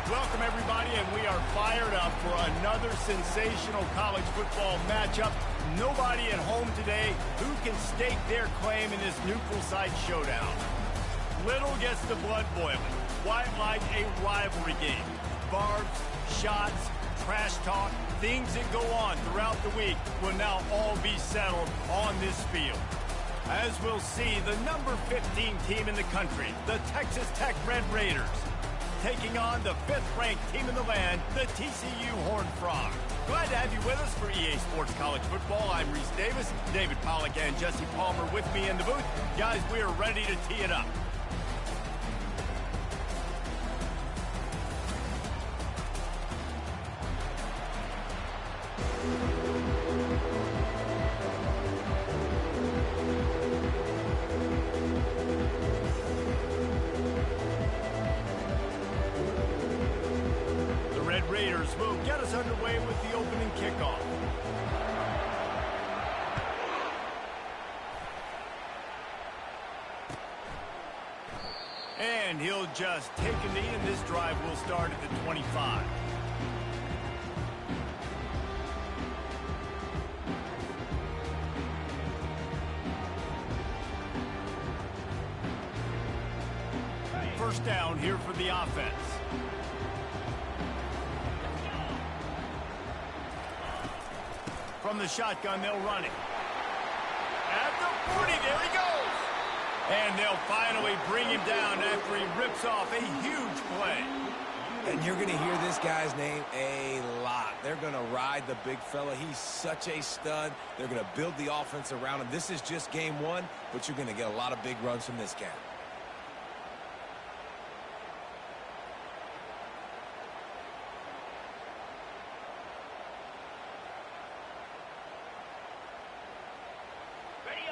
Welcome, everybody, and we are fired up for another sensational college football matchup. Nobody at home today who can stake their claim in this neutral site showdown. Little gets the blood boiling. Quite like a rivalry game. Barbs, shots, trash talk, things that go on throughout the week will now all be settled on this field. As we'll see, the number 15 team in the country, the Texas Tech Red Raiders, taking on the 5th-ranked team in the land, the TCU Horned Frogs. Glad to have you with us for EA Sports College Football. I'm Reese Davis, David Pollack and Jesse Palmer with me in the booth. Guys, we are ready to tee it up. Raiders will get us underway with the opening kickoff. And he'll just take a knee, and this drive will start at the 25. First down here for the offense. From the shotgun, they'll run it. At the 40, there he goes. And they'll finally bring him down after he rips off a huge play. And you're going to hear this guy's name a lot. They're going to ride the big fella. He's such a stud. They're going to build the offense around him. This is just game one, but you're going to get a lot of big runs from this guy.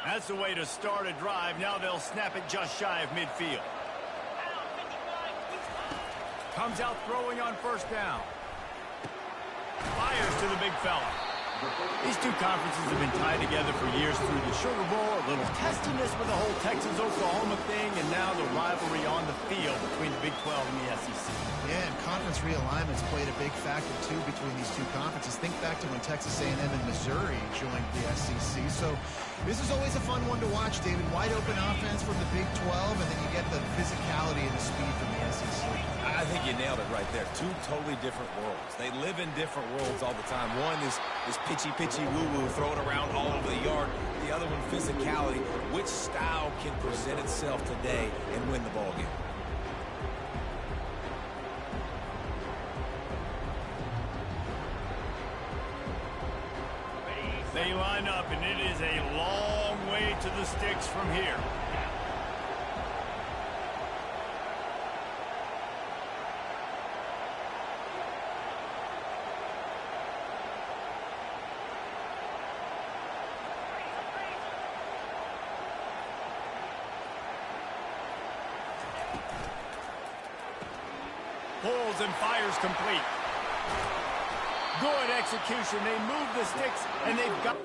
That's the way to start a drive. Now they'll snap it just shy of midfield. Comes out throwing on first down. Fires to the big fella. These two conferences have been tied together for years through the Sugar Bowl, a little testiness with the whole Texas-Oklahoma thing, and now the rivalry on the field between the Big 12 and the SEC. Yeah, and conference realignments played a big factor, too, between these two conferences. Think back to when Texas A&M and Missouri joined the SEC. So this is always a fun one to watch, David. Wide open offense from the Big 12, and then you get the physicality and the speed from the SEC. I think you nailed it right there. Two totally different worlds. They live in different worlds all the time. One is pitchy, woo-woo, throw it around all over the yard. The other one, physicality. Which style can present itself today and win the ball game? They line up, and it is a long way to the sticks from here. Pulls and fires complete. Good execution. They move the sticks, and they've got...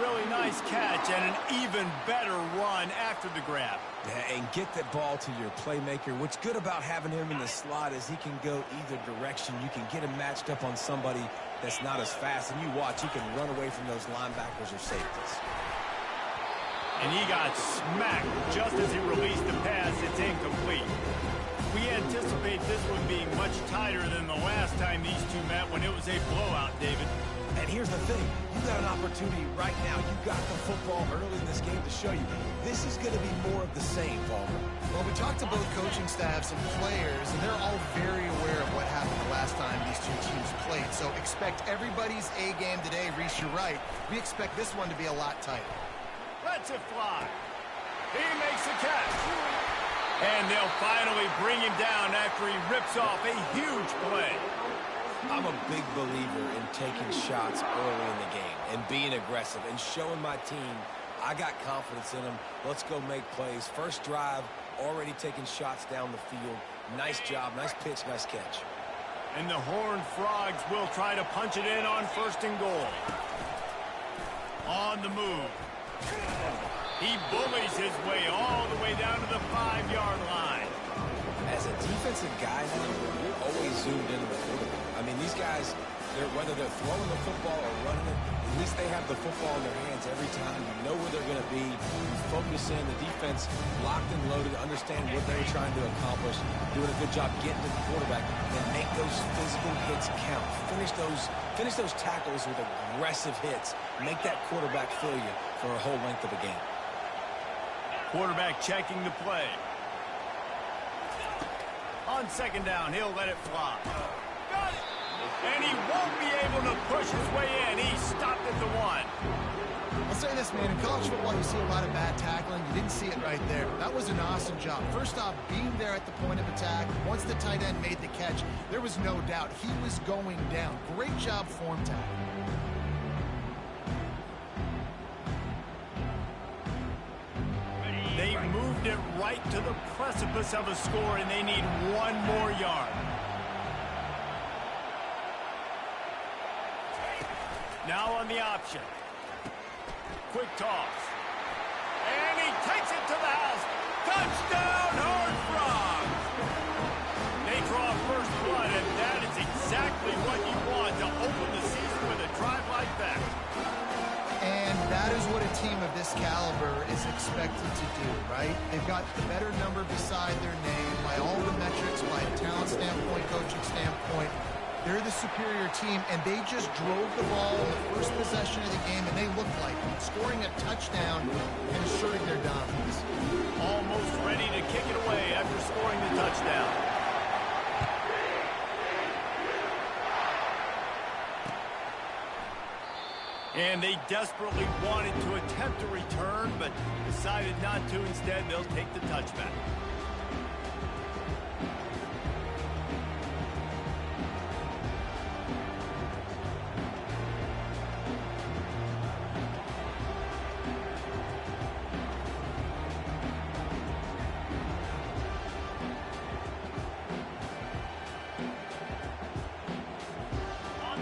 really nice catch and an even better run after the grab. Yeah, and get that ball to your playmaker. What's good about having him in the slot is he can go either direction. You can get him matched up on somebody that's not as fast, and you watch, he can run away from those linebackers or safeties. And he got smacked just as he released the pass. It's incomplete. We anticipate this one being much tighter than the last time these two met when it was a blowout, David. And here's the thing. You got an opportunity right now. You got the football early in this game to show you. This is going to be more of the same, Palmer. Well, we talked to both coaching staffs and players, and they're all very aware of what happened the last time these two teams played. So expect everybody's A game today. Reese, you're right. We expect this one to be a lot tighter. Lets it fly. He makes the catch. And they'll finally bring him down after he rips off a huge play. I'm a big believer in taking shots early in the game and being aggressive and showing my team I got confidence in them. Let's go make plays. First drive, already taking shots down the field. Nice job, nice pitch, nice catch. And the Horned Frogs will try to punch it in on 1st and goal. On the move. He bullies his way all the way down to the 5-yard line. As a defensive guy, you're always zoomed into the quarterback. I mean, these guys, whether they're throwing the football or running it, at least they have the football in their hands every time. You know where they're going to be. You focus in. The defense locked and loaded, understand what they're trying to accomplish, doing a good job getting to the quarterback, and make those physical hits count. Finish those tackles with aggressive hits. Make that quarterback feel you for a whole length of a game. Quarterback checking the play. On 2nd down, he'll let it fly. Got it! And he won't be able to push his way in. He stopped at the 1. I'll say this, man. In college football, you see a lot of bad tackling. You didn't see it right there. That was an awesome job. First off, being there at the point of attack. Once the tight end made the catch, there was no doubt he was going down. Great job form tackling. They moved it right to the precipice of a score, and they need 1 more yard. Now on the option. Quick toss. And he takes it to the house. Touchdown, Horned Frogs! They draw first blood, and that is exactly what you want to open the season with a drive like that. And that is what a team of this caliber is expected to do, right? They've got the better number beside their name by all the metrics, by a talent standpoint, coaching standpoint. They're the superior team, and they just drove the ball in the first possession of the game, and they looked like it, scoring a touchdown and assuring their dominance. Almost ready to kick it away after scoring the touchdown. And they desperately wanted to attempt a return, but decided not to. Instead, they'll take the touchback.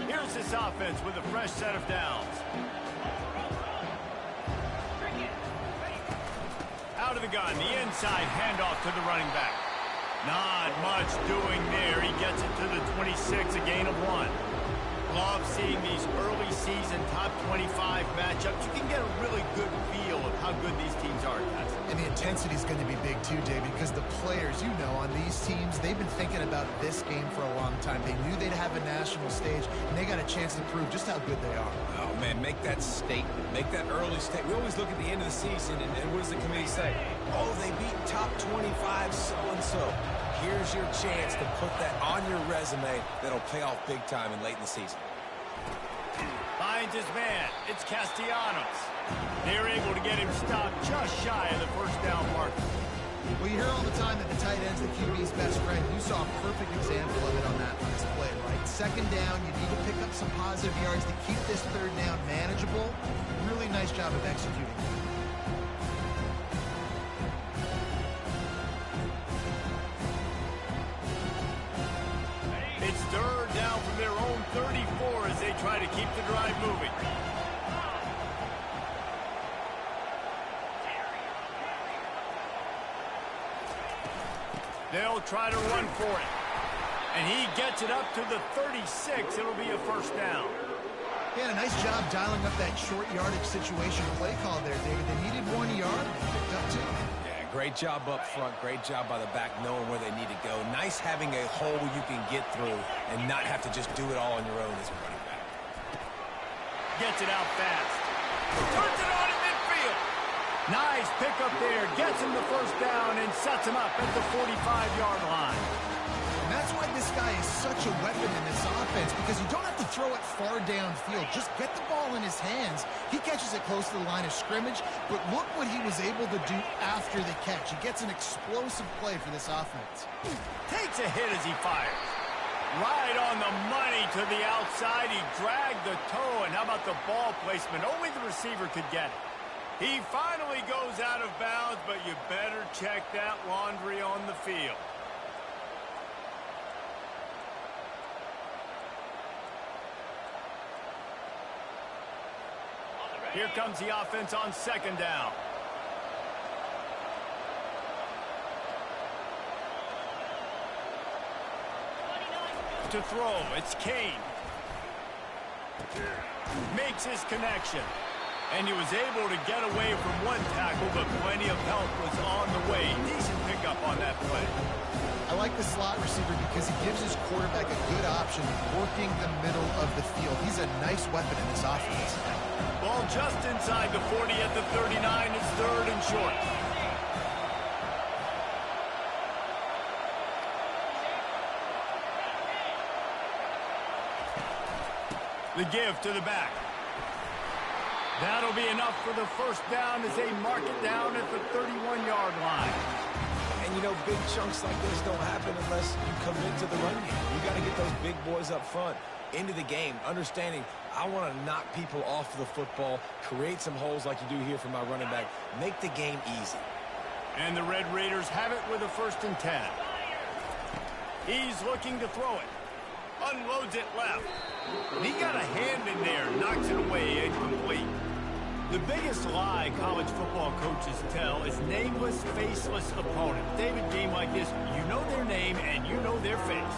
Here's this offense with a fresh set of downs. Out of the gun, the inside handoff to the running back. Not much doing there. He gets it to the 26, a gain of 1. Love seeing these early season top 25 matchups. You can get a really good feel of how good these teams are, guys. And the intensity is going to be big too, David, because the players, you know, on these teams, they've been thinking about this game for a long time. They knew they'd have a national stage, and they got a chance to prove just how good they are. Oh, man, make that statement. Make that early statement. We always look at the end of the season, and what does the committee say? Oh, they beat top 25 so-and-so. Here's your chance to put that on your resume that'll pay off big time and late in the season. Finds his man. It's Castellanos. They're able to get him stopped just shy of the first down mark. Well, you hear all the time that the tight end's the QB's best friend. You saw a perfect example of it on that last play, right? 2nd down, you need to pick up some positive yards to keep this 3rd down manageable. Really nice job of executing. It's 3rd down from their own 34 as they try to keep the drive moving. They'll try to run for it. And he gets it up to the 36. It'll be a first down. Yeah, a nice job dialing up that short yardage situation play call there, David. They needed 1 yard. They picked up 2. Yeah, great job up front. Great job by the back knowing where they need to go. Nice having a hole you can get through and not have to just do it all on your own as a running back. Gets it out fast. Turns it on in midfield. Nice pickup there. Gets him the first down and sets him up at the 45-yard line. And that's why this guy is such a weapon in this offense, because you don't have to throw it far downfield. Just get the ball in his hands. He catches it close to the line of scrimmage, but look what he was able to do after the catch. He gets an explosive play for this offense. Takes a hit as he fires. Right on the money to the outside. He dragged the toe, and how about the ball placement? Only the receiver could get it. He finally goes out of bounds, but you better check that laundry on the field. Here comes the offense on second down. To throw, it's Kane. Makes his connection. And he was able to get away from one tackle, but plenty of help was on the way. Decent pickup on that play. I like the slot receiver because he gives his quarterback a good option working the middle of the field. He's a nice weapon in this offense. Ball just inside the 40 at the 39. It's third and short. The give to the back. That'll be enough for the first down as they mark it down at the 31-yard line. And, you know, big chunks like this don't happen unless you commit to the run game. You got to get those big boys up front into the game, understanding I want to knock people off the football, create some holes like you do here for my running back, make the game easy. And the Red Raiders have it with a 1st and 10. He's looking to throw it. Unloads it left. And he got a hand in there, knocks it away, incomplete. The biggest lie college football coaches tell is nameless, faceless opponent. David, game like this, you know their name and you know their face.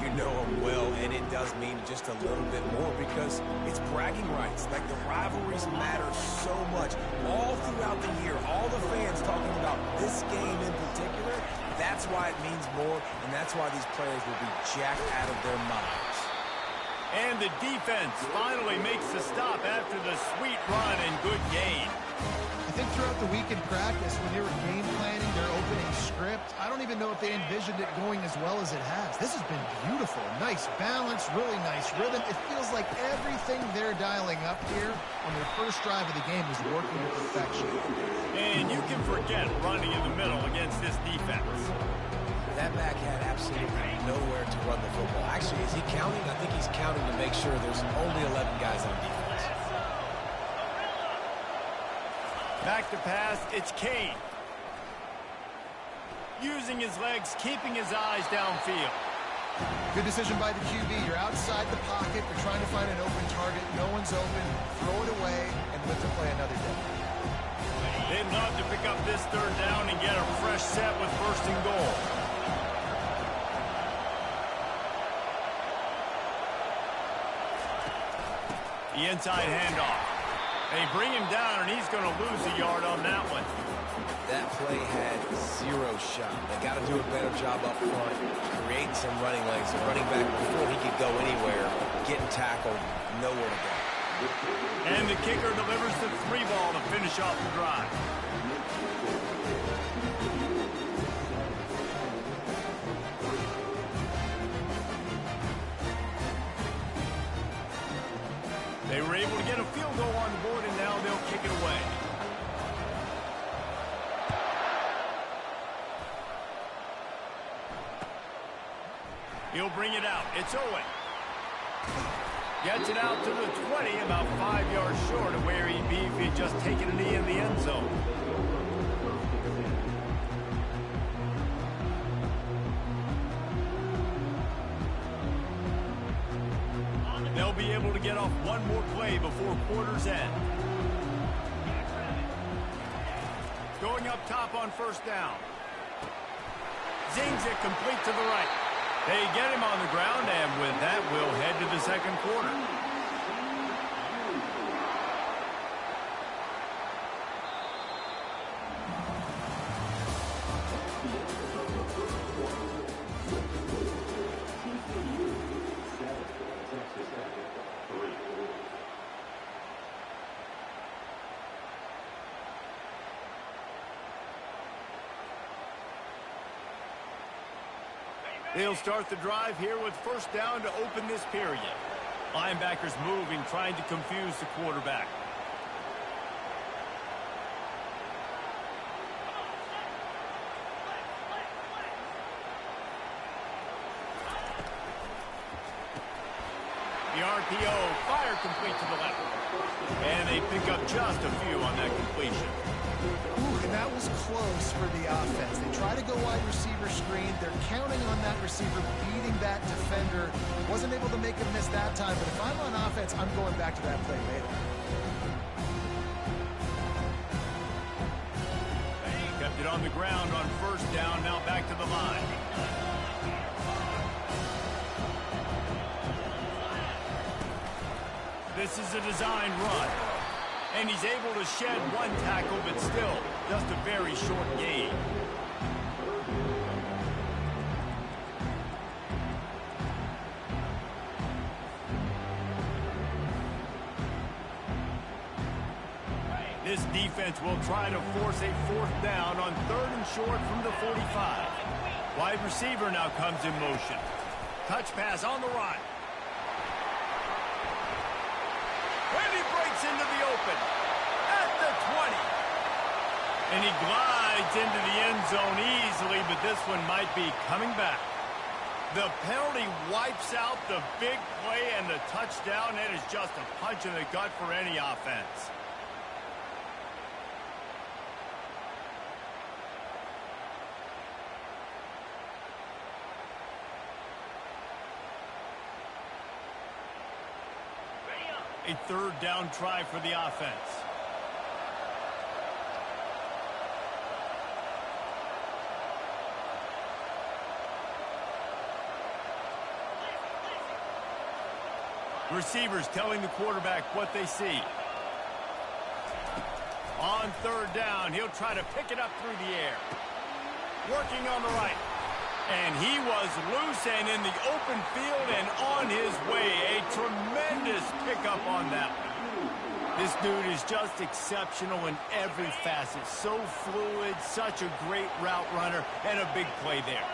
You know them well, and it does mean just a little bit more because it's bragging rights. Like, the rivalries matter so much. All throughout the year, all the fans talking about this game in particular, that's why it means more, and that's why these players will be jacked out of their minds. And the defense finally makes the stop after the sweet run and good gain. I think throughout the week in practice, when they were game planning their opening script, I don't even know if they envisioned it going as well as it has. This has been beautiful. Nice balance, really nice rhythm. It feels like everything they're dialing up here on their first drive of the game is working to perfection. And you can forget running in the middle against this defense. That back had absolutely nowhere to run the football. Actually, is he counting? I think he's counting to make sure there's only 11 guys on defense. Back to pass, it's Kane. Using his legs, keeping his eyes downfield. Good decision by the QB. You're outside the pocket. You're trying to find an open target. No one's open. Throw it away and live to play another day. They'd love to pick up this third down and get a fresh set with 1st and goal. The inside handoff. They bring him down, and he's going to lose a yard on that one. That play had 0 shot. They got to do a better job up front, creating some running lanes. The running back, before he could go anywhere, getting tackled, nowhere to go. And the kicker delivers the 3 ball to finish off the drive. They were able to get a field goal on the board, and now they'll kick it away. He'll bring it out. It's Owen. Gets it out to the 20, about 5 yards short of where he'd be if he'd just taken a knee in the end zone. They'll be able to get off one more play before quarter's end. Going up top on 1st down. Zings it complete to the right. They get him on the ground, and with that, we'll head to the second quarter. They'll start the drive here with first down to open this period. Linebackers moving, trying to confuse the quarterback. The RPO, fire complete to the left. And they pick up just a few on that completion. Ooh, and that was close for the offense. They try to go wide receiver screen. They're counting on that receiver beating that defender. Wasn't able to make him miss that time, but if I'm on offense, I'm going back to that play later. They kept it on the ground on first down, now back to the line. This is a design run. And he's able to shed one tackle, but still, just a very short gain. This defense will try to force a fourth down on third and short from the 45. Wide receiver now comes in motion. Touch pass on the run. And he breaks into the open at the 20. And he glides into the end zone easily, but this one might be coming back. The penalty wipes out the big play and the touchdown. It is just a punch in the gut for any offense. A third down try for the offense. Receivers telling the quarterback what they see. On third down, he'll try to pick it up through the air. Working on the right. And he was loose and in the open field and on his way. A tremendous pickup on that one. This dude is just exceptional in every facet. So fluid, such a great route runner, and a big play there.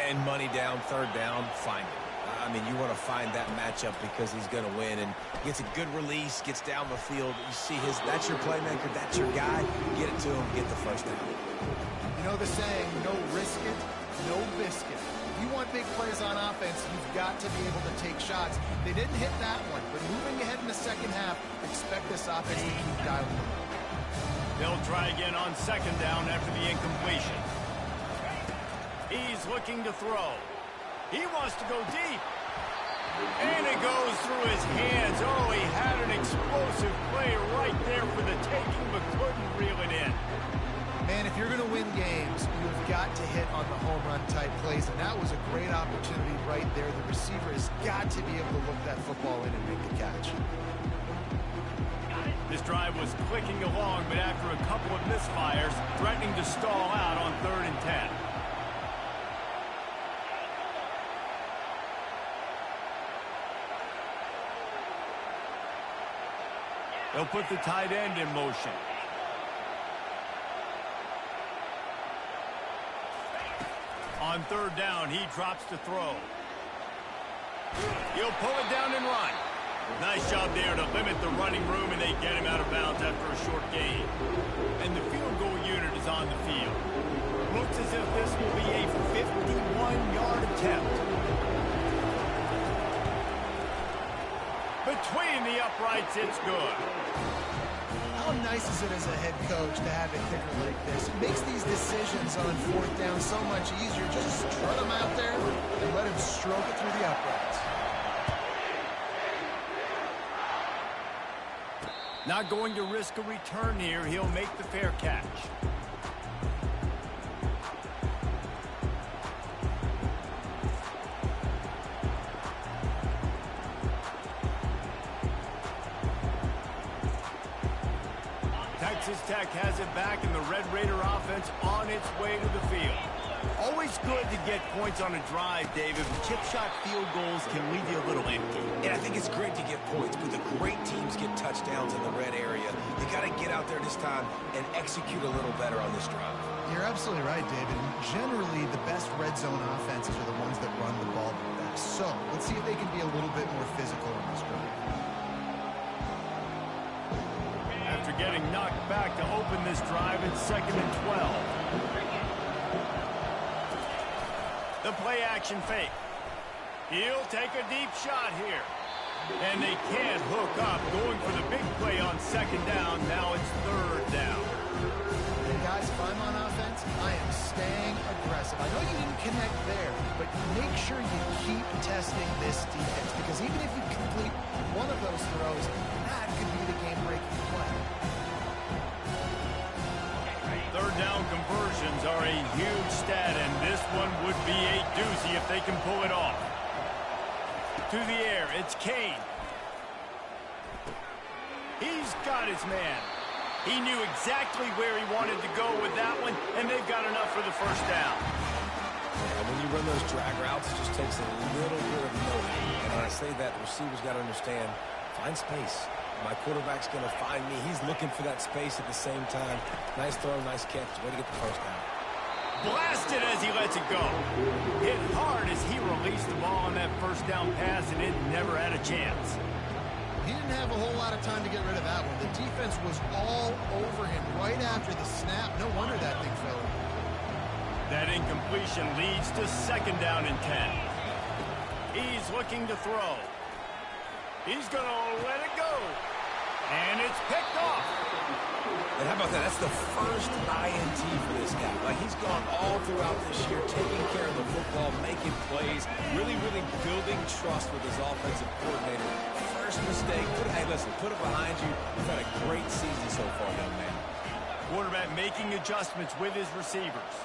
And money down, third down, find it. I mean, you want to find that matchup because he's going to win, and gets a good release, gets down the field. You see that's your playmaker, that's your guy. Get it to him, get the first down. You know the saying, no risk it, no biscuit. If you want big plays on offense, you've got to be able to take shots. They didn't hit that one, but moving ahead in the second half, expect this offense to keep dialing. They'll try again on second down after the incompletion. He's looking to throw. He wants to go deep. And it goes through his hands. Oh, he had an explosive play right there for the taking, but couldn't reel it in. Man, if you're going to win games, you've got to hit on the home run type plays, and that was a great opportunity right there. The receiver has got to be able to look that football in and make the catch. This drive was clicking along, but after a couple of misfires, threatening to stall out on 3rd and 10. They'll put the tight end in motion. On 3rd down, he drops to throw. He'll pull it down and run. Nice job there to limit the running room, and they get him out of bounds after a short gain. And the field goal unit is on the field. Looks as if this will be a 51-yard attempt. Between the uprights, it's good. How nice is it as a head coach to have a kicker like this? It makes these decisions on 4th down so much easier. Just strut him out there and let him stroke it through the uprights. Not going to risk a return here. He'll make the fair catch. Texas Tech has it back, and the Red Raider offense on its way to the field. Always good to get points on a drive, David. Chip shot field goals can leave you a little empty. And I think it's great to get points, but the great teams get touchdowns in the red area. You got to get out there this time and execute a little better on this drive. You're absolutely right, David. Generally, the best red zone offenses are the ones that run the ball the best. So let's see if they can be a little bit more physical on this drive. After getting knocked back to open this drive, it's 2nd and 12. The play action fake. He'll take a deep shot here. And they can't hook up. Going for the big play on 2nd down. Now it's 3rd down. And guys, if I'm on offense, I am staying aggressive. I know you didn't connect there, but make sure you keep testing this defense. Because even if you complete one of those throws, that could be the game-breaking play. 3rd down conversions are a huge stat, and this one would be a doozy if they can pull it off. To the air, it's Kane. He's got his man. He knew exactly where he wanted to go with that one, and they've got enough for the 1st down. And when you run those drag routes, it just takes a little bit of knowing. And when I say that, the receiver's got to understand, find space. My quarterback's going to find me. He's looking for that space at the same time. Nice throw, nice catch. Way to get the 1st down. Blasted as he lets it go. Hit hard as he released the ball on that 1st down pass, and it never had a chance. He didn't have a whole lot of time to get rid of that one. The defense was all over him right after the snap. No wonder that thing fell. That incompletion leads to 2nd down and 10. He's looking to throw. He's going to let it go. And it's picked off. And how about that? That's the first INT for this guy. Like, he's gone all throughout this year, taking care of the football, making plays, really building trust with his offensive coordinator. First mistake. Hey, listen, put it behind you. You've had a great season so far, young man. Quarterback making adjustments with his receivers.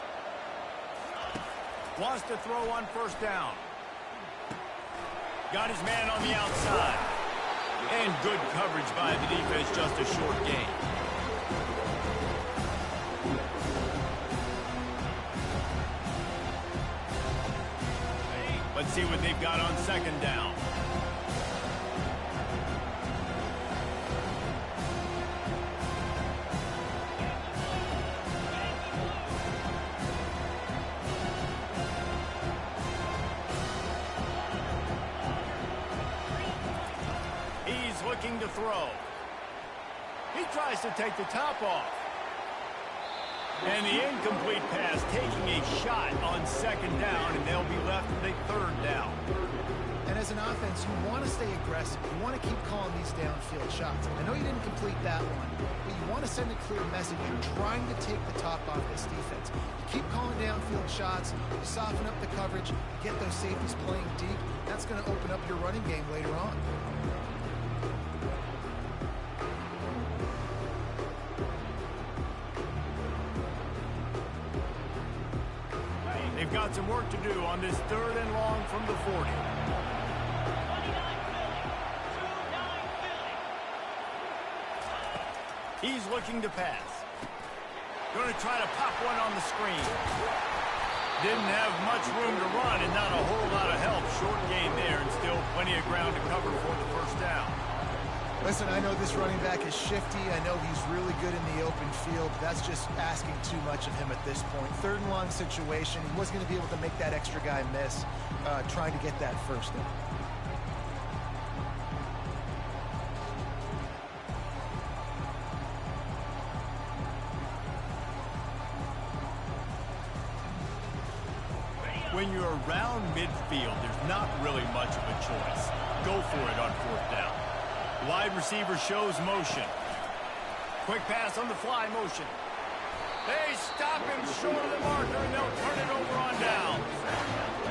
Wants to throw on 1st down. Got his man on the outside. And good coverage by the defense, just a short gain. Let's see what they've got on 2nd down. He's looking to throw. He tries to take the top off. And the incomplete pass, taking a shot on 2nd down, and they'll be left with a 3rd down. And as an offense, you want to stay aggressive. You want to keep calling these downfield shots. I know you didn't complete that one, but you want to send a clear message. You're trying to take the top off this defense. You keep calling downfield shots, you soften up the coverage, you get those safeties playing deep. That's going to open up your running game later on. They've got some work to do on this 3rd and long from the 40. He's looking to pass. Going to try to pop one on the screen. Didn't have much room to run and not a whole lot of help. Short gain there and still plenty of ground to cover for the 1st down. Listen, I know this running back is shifty. I know he's really good in the open field. That's just asking too much of him at this point. 3rd and long situation. He wasn't going to be able to make that extra guy miss, trying to get that 1st down. When you're around midfield, there's not really much of a choice. Go for it on 4th down. Wide receiver shows motion. Quick pass on the fly motion. They stop him short of the marker, and they'll turn it over on down.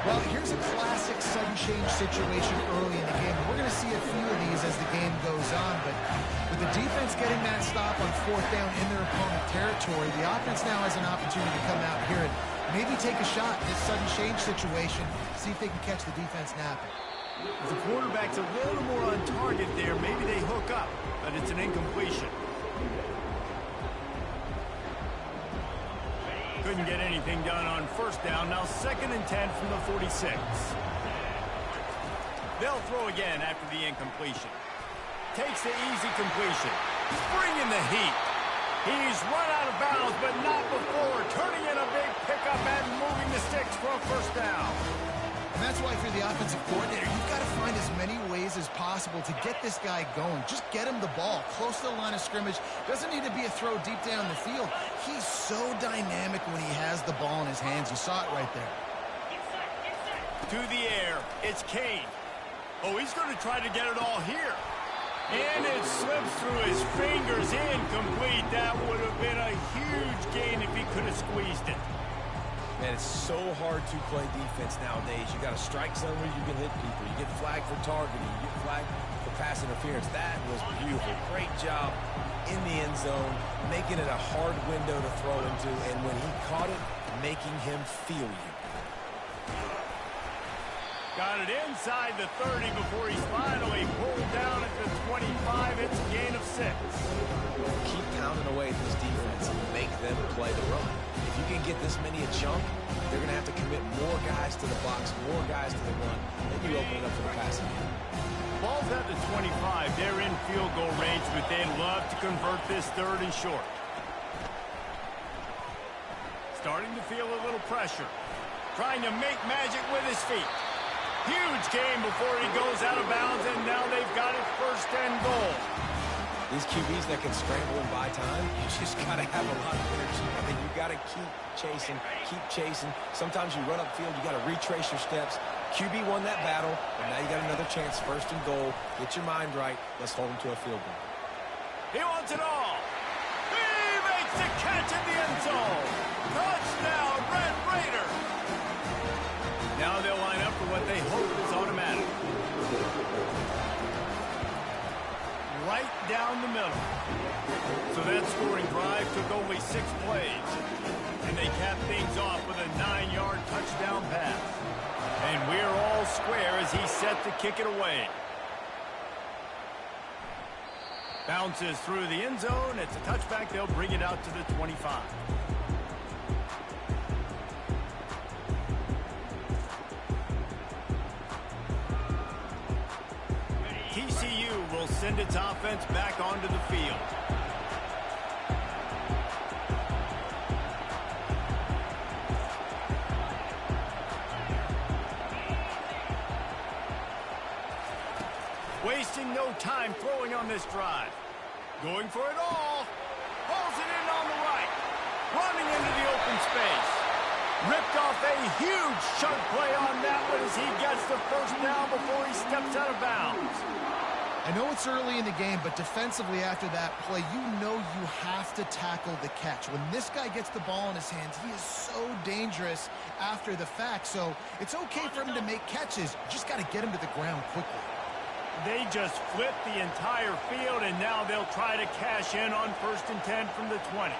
Well, here's a classic sudden change situation early in the game. We're going to see a few of these as the game goes on, but with the defense getting that stop on 4th down in their opponent territory, the offense now has an opportunity to come out here and maybe take a shot in this sudden change situation, see if they can catch the defense napping. If the quarterback's a little more on target there, maybe they hook up, but it's an incompletion. Couldn't get anything done on first down. Now 2nd and 10 from the 46. They'll throw again after the incompletion. Takes the easy completion. Bringing the heat. He's run out of bounds, but not before turning in a big pickup and moving the sticks for a first down. And that's why, if you're the offensive coordinator, you've got to find as many ways as possible to get this guy going. Just get him the ball close to the line of scrimmage. Doesn't need to be a throw deep down the field. He's so dynamic when he has the ball in his hands. You saw it right there. To the air, it's Kane. Oh, he's going to try to get it all here. And it slips through his fingers, incomplete. That would have been a huge gain if he could have squeezed it. Man, it's so hard to play defense nowadays. You got to strike zone where you can hit people. You get flagged for targeting. You get flagged for pass interference. That was beautiful. Great job in the end zone, making it a hard window to throw into. And when he caught it, making him feel you. Got it inside the 30 before he's finally pulled down at the 25. It's a gain of 6. Keep pounding away at this defense and make them play the run. If you can get this many a chunk, they're going to have to commit more guys to the box, more guys to the run, then you open it up for the passing game. Ball's at the 25. They're in field goal range, but they'd love to convert this 3rd and short. Starting to feel a little pressure. Trying to make magic with his feet. Huge game before he goes out of bounds, and now they've got it 1st and goal. These QBs that can scramble and buy time, you just got to have a lot of energy. I mean, you got to keep chasing, keep chasing. Sometimes you run upfield, you got to retrace your steps. QB won that battle, but now you got another chance, 1st and goal. Get your mind right. Let's hold him to a field goal. He wants it all. He makes the catch in the end zone. Touchdown, Red Raider. Now they'll line up for what they hope is automatic. Right down the middle. So that scoring drive took only 6 plays. And they capped things off with a 9-yard touchdown pass. And we're all square as he's set to kick it away. Bounces through the end zone. It's a touchback. They'll bring it out to the 25. TCU will send its offense back onto the field. Wasting no time throwing on this drive. Going for it all. Pulls it in on the right. Running into the open space. Ripped off a huge chunk play on that one as he gets the 1st down before he steps out of bounds. I know it's early in the game, but defensively after that play, you know you have to tackle the catch. When this guy gets the ball in his hands, he is so dangerous after the fact. So it's okay for him to make catches. You just got to get him to the ground quickly. They just flipped the entire field, and now they'll try to cash in on 1st and 10 from the 20.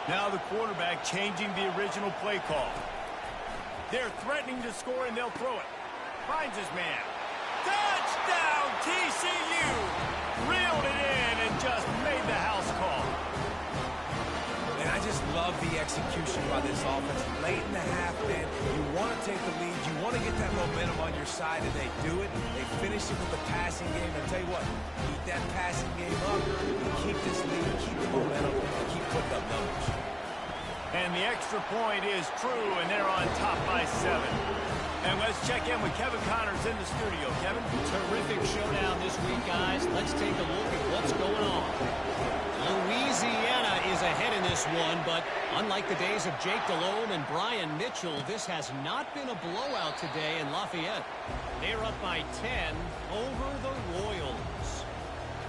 Now the quarterback changing the original play call. They're threatening to score, and they'll throw it. Finds his man. Touchdown, TCU! Reeled it in and just made the house call. And I just love the execution by this offense. Late in the half, man, you want to take the lead. You want to get that momentum on your side, and they do it. They finish it with the passing game. And tell you what, keep that passing game up. Keep this lead, keep the momentum, and keep putting up numbers. And the extra point is true, and they're on top by 7. And let's check in with Kevin Connors in the studio. Kevin? Terrific showdown this week, guys. Let's take a look at what's going on. Louisiana is ahead in this one, but unlike the days of Jake Delhomme and Brian Mitchell, this has not been a blowout today in Lafayette. They're up by 10 over the Royals.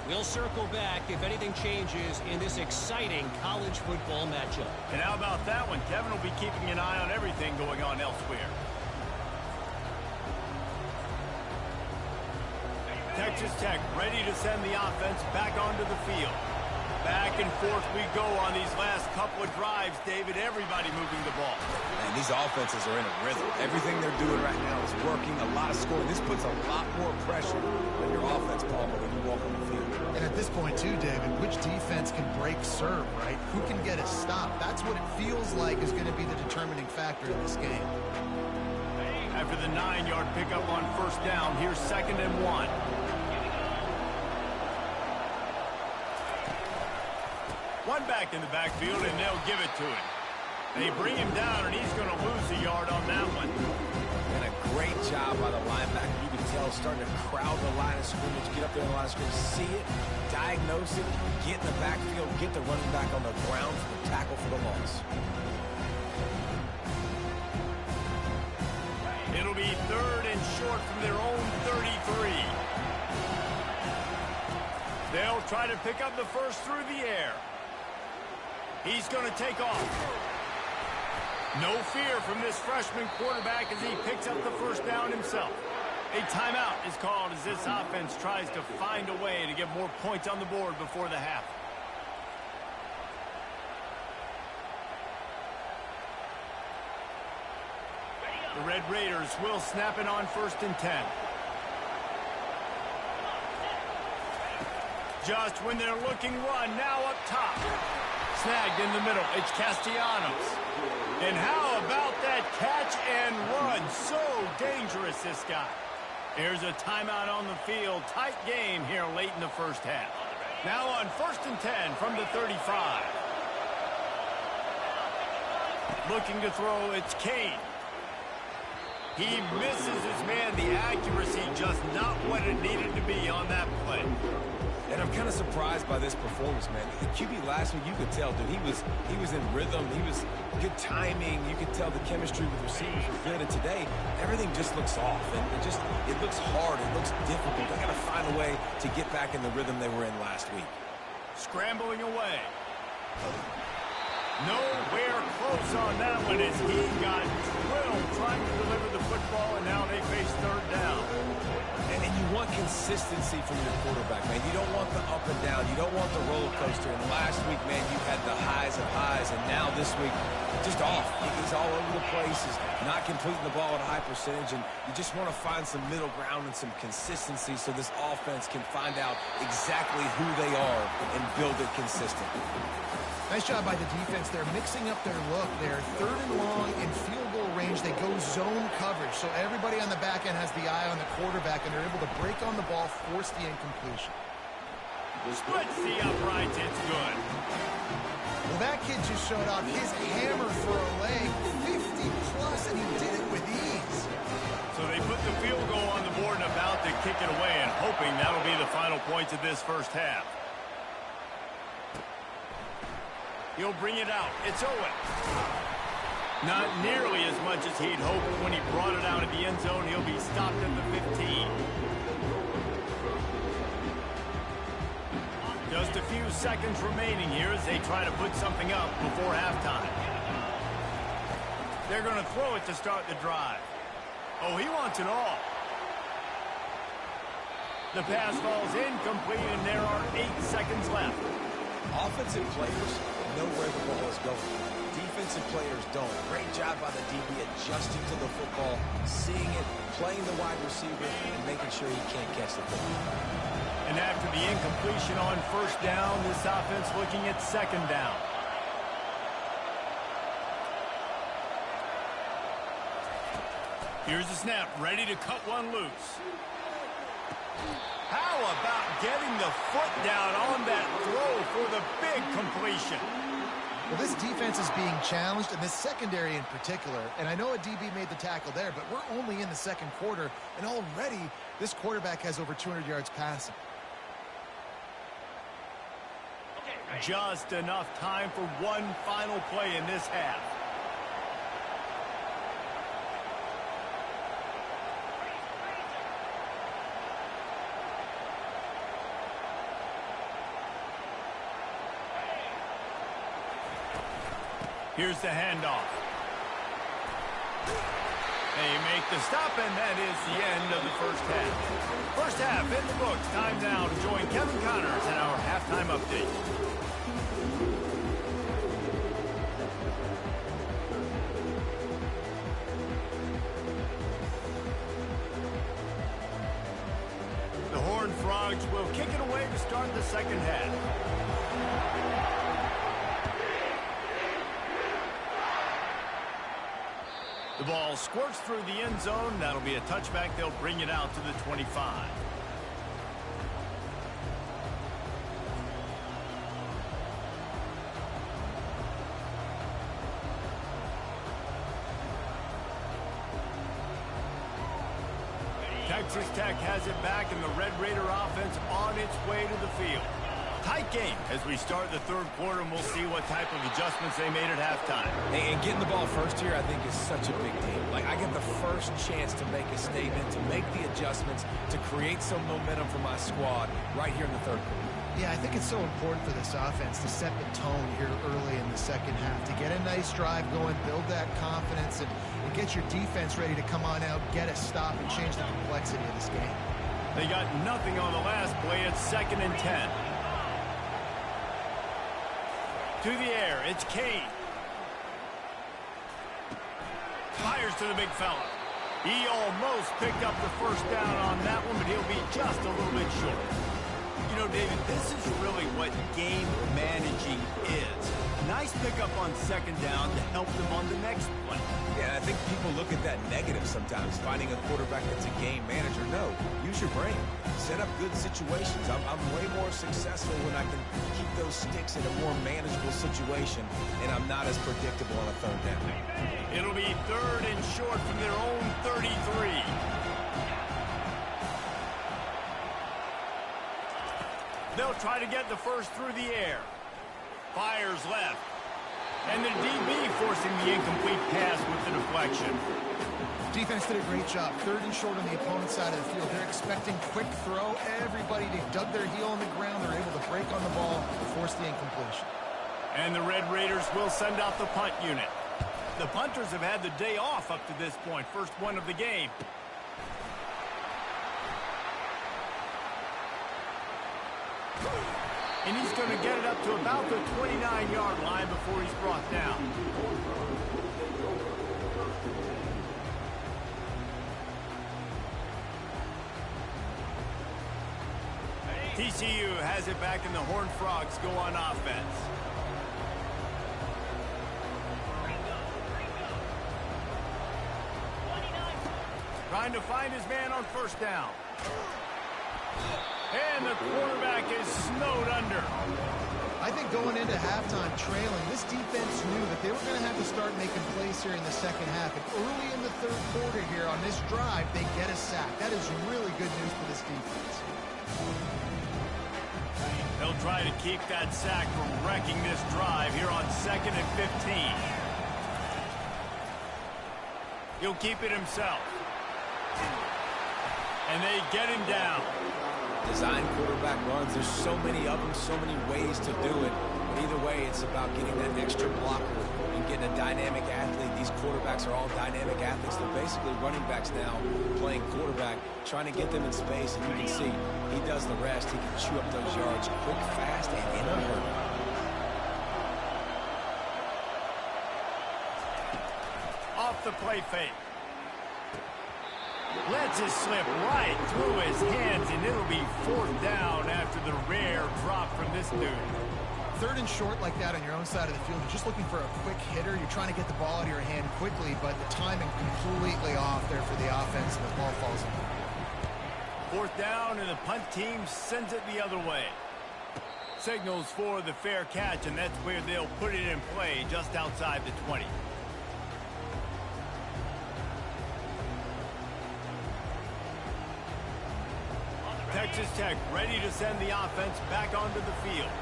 We'll circle back if anything changes in this exciting college football matchup. And how about that one? Kevin will be keeping an eye on everything going on elsewhere. Texas Tech ready to send the offense back onto the field. Back and forth we go on these last couple of drives, David. Everybody moving the ball. And these offenses are in a rhythm. Everything they're doing right now is working. A lot of scoring. This puts a lot more pressure on your offense, Palmer, when you walk on the field. And And at this point, too, David, which defense can break serve, right? Who can get a stop? That's what it feels like is going to be the determining factor in this game. After the 9-yard pickup on first down, here's 2nd and 1. One back in the backfield, and they'll give it to him. They bring him down, and he's going to lose a yard on that one. And a great job by the linebacker. You can tell starting to crowd the line of scrimmage, get up there in the line of scrimmage, see it, diagnose it, get in the backfield, get the running back on the ground for the tackle for the loss. It'll be 3rd and short from their own 33. They'll try to pick up the first through the air. He's going to take off. No fear from this freshman quarterback as he picks up the first down himself. A timeout is called as this offense tries to find a way to get more points on the board before the half. The Red Raiders will snap it on 1st and 10. Just when they're looking run, now up top. Snagged in the middle, it's Castellanos. And how about that catch and run? So dangerous, this guy. Here's a timeout on the field. Tight game here late in the first half. Now on 1st and 10 from the 35. Looking to throw, it's Kane. He misses his man. The accuracy just not what it needed to be on that play. And I'm kind of surprised by this performance, man. The QB last week, you could tell, dude, he was in rhythm. He was good timing. You could tell the chemistry with receivers was good. And today, everything just looks off. And it looks hard. It looks difficult. They got to find a way to get back in the rhythm they were in last week. Scrambling away. Nowhere close on that one as he got drilled trying to deliver the football, and now they face 3rd down. And you want consistency from your quarterback, man. You don't want the up and down. You don't want the roller coaster. And last week, man, you had the highs of highs, and now this week, just off. He's all over the place. He's not completing the ball at a high percentage, and you just want to find some middle ground and some consistency so this offense can find out exactly who they are and build it consistently. Nice job by the defense. They're mixing up their look. They're 3rd and long in field goal range. They go zone coverage. So everybody on the back end has the eye on the quarterback, and they're able to break on the ball, force the incompletion. Splits the uprights. It's good. Well, that kid just showed off his hammer for a leg, 50-plus, and he did it with ease. So they put the field goal on the board and about to kick it away, and hoping that'll be the final points of this first half. He'll bring it out. It's Owen. Not nearly as much as he'd hoped when he brought it out of the end zone. He'll be stopped at the 15. Just a few seconds remaining here as they try to put something up before halftime. They're going to throw it to start the drive. Oh, he wants it all. The pass falls incomplete, and there are 8 seconds left. Offensive players know where the ball is going. Defensive players don't. Great job by the DB adjusting to the football, seeing it, playing the wide receiver, and making sure he can't catch the football. And after the incompletion on first down, this offense looking at 2nd down. Here's the snap, ready to cut one loose. How about getting the foot down on that throw for the big completion? Well, this defense is being challenged, and this secondary in particular. And I know a DB made the tackle there, but we're only in the 2nd quarter, and already this quarterback has over 200 yards passing. Just enough time for one final play in this half. Here's the handoff. They make the stop, and that is the end of the first half. First half in the books. Time now to join Kevin Connors in our halftime update. The Horned Frogs will will kick it away to start the second half. The ball squirts through the end zone. That'll be a touchback. They'll bring it out to the 25. Texas Tech has it back, and the Red Raider offense on its way to the field. Tight game as we start the third quarter, and we'll see what type of adjustments they made at halftime. And getting the ball first here, I think, is such a big deal. Like, I get the first chance to make a statement, to make the adjustments, to create some momentum for my squad right here in the third quarter. Yeah, I think it's so important for this offense to set the tone here early in the second half, to get a nice drive going, build that confidence, and get your defense ready to come on out, get a stop, and change the complexity of this game. They got nothing on the last play. It's 2nd and 10. To the air, it's Kane. Fires to the big fella. He almost picked up the first down on that one, but he'll be just a little bit short. You know, David, this is really what game managing is. Nice pickup on 2nd down to help them on the next play. Yeah, I think people look at that negative sometimes, finding a quarterback that's a game manager. No, use your brain. Set up good situations. I'm way more successful when I can keep those sticks in a more manageable situation, and I'm not as predictable on a third down. It'll be 3rd and short from their own 33. They'll try to get the first through the air. Fires left. And the DB forcing the incomplete pass with the deflection. Defense did a great job. 3rd and short on the opponent's side of the field. They're expecting quick throw. Everybody, they dug their heel on the ground. They're able to break on the ball, force the incompletion. And the Red Raiders will send out the punt unit. The punters have had the day off up to this point. First one of the game. And he's going to get it up to about the 29-yard line before he's brought down. TCU has it back, and the Horned Frogs go on offense. Trying to find his man on first down. And the quarterback is snowed under. I think going into halftime trailing, this defense knew that they were going to have to start making plays here in the second half. And early in the third quarter here on this drive, they get a sack. That is really good news for this defense. They'll try to keep that sack from wrecking this drive here on 2nd and 15. He'll keep it himself. And they get him down. Design quarterback runs. There's so many of them, so many ways to do it. But either way, it's about getting that extra blocker and getting a dynamic athlete. These quarterbacks are all dynamic athletes. They're basically running backs now playing quarterback, trying to get them in space. And you can see he does the rest. He can chew up those yards quick, fast, and in a hurry. Off the play fake. Lets it slip right through his hands, and it'll be 4th down after the rare drop from this dude. 3rd and short like that on your own side of the field, you're just looking for a quick hitter. You're trying to get the ball out of your hand quickly, but the timing completely off there for the offense, and the ball falls in. 4th down, and the punt team sends it the other way. Signals for the fair catch, and that's where they'll put it in play, just outside the 20. Texas Tech ready to send the offense back onto the field.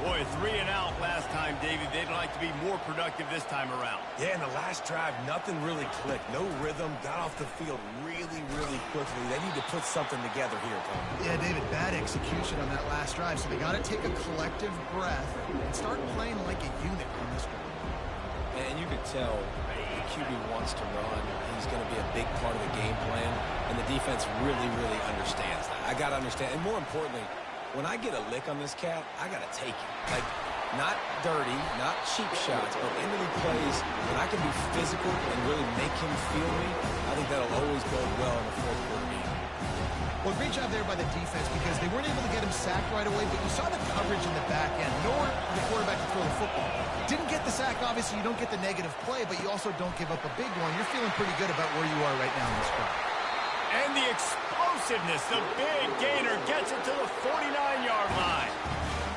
Boy, 3 and out last time, David. They'd like to be more productive this time around. Yeah, in the last drive, nothing really clicked. No rhythm. Got off the field really, really quickly. They need to put something together here, Tom. Yeah, David, bad execution on that last drive. So they got to take a collective breath and start playing like a unit on this one. And you could tell the QB wants to run. He's going to be a big part of the game plan. And the defense really, really understands that. I got to understand. And more importantly, when I get a lick on this cat, I got to take it. Like, not dirty, not cheap shots, but into the plays, when I can be physical and really make him feel me, I think that'll always bode well in the fourth quarter game. Well, great job there by the defense because they weren't able to get him sacked right away, but you saw the coverage in the back end. Nowhere for the quarterback to throw the football. Didn't get the sack, obviously. You don't get the negative play, but you also don't give up a big one. You're feeling pretty good about where you are right now in this drive. And the explosiveness, the big gainer gets it to the 49-yard line.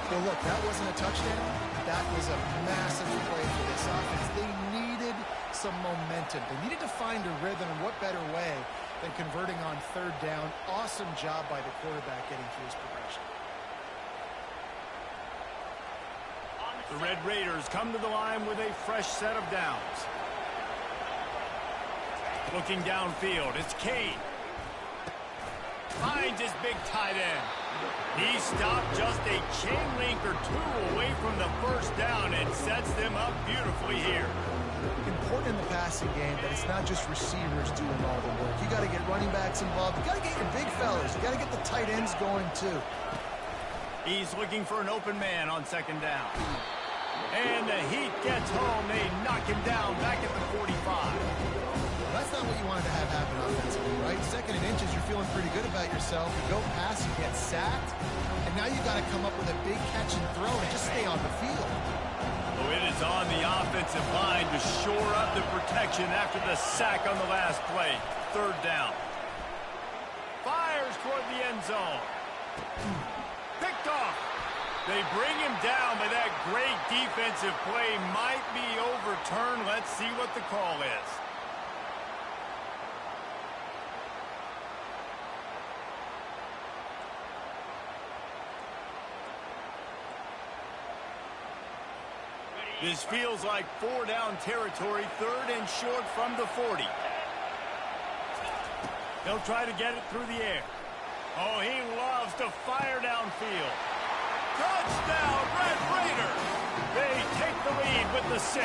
Well, look, that wasn't a touchdown. That was a massive play for this offense. They needed some momentum. They needed to find a rhythm, and what better way than converting on third down. Awesome job by the quarterback getting through his progression. The Red Raiders come to the line with a fresh set of downs. Looking downfield, it's Kane. Finds his big tight end. He stopped just a chain link or two away from the first down and sets them up beautifully here. Important in the passing game that it's not just receivers doing all the work. You got to get running backs involved. You got to get your big fellas. You got to get the tight ends going too. He's looking for an open man on second down. And the Heat gets home. They knock him down back at the 45. That's not what you wanted to have happen offensively, right? Second and inches, you're feeling pretty good about yourself. You go past, you get sacked, and now you got to come up with a big catch and throw and just stay on the field. Oh, it is on the offensive line to shore up the protection after the sack on the last play. Third down. Fires toward the end zone. Picked off. They bring him down, but that great defensive play might be overturned. Let's see what the call is. This feels like four-down territory, third and short from the 40. They'll try to get it through the air. Oh, he loves to fire downfield. Touchdown, Red Raiders! They take the lead with the 6.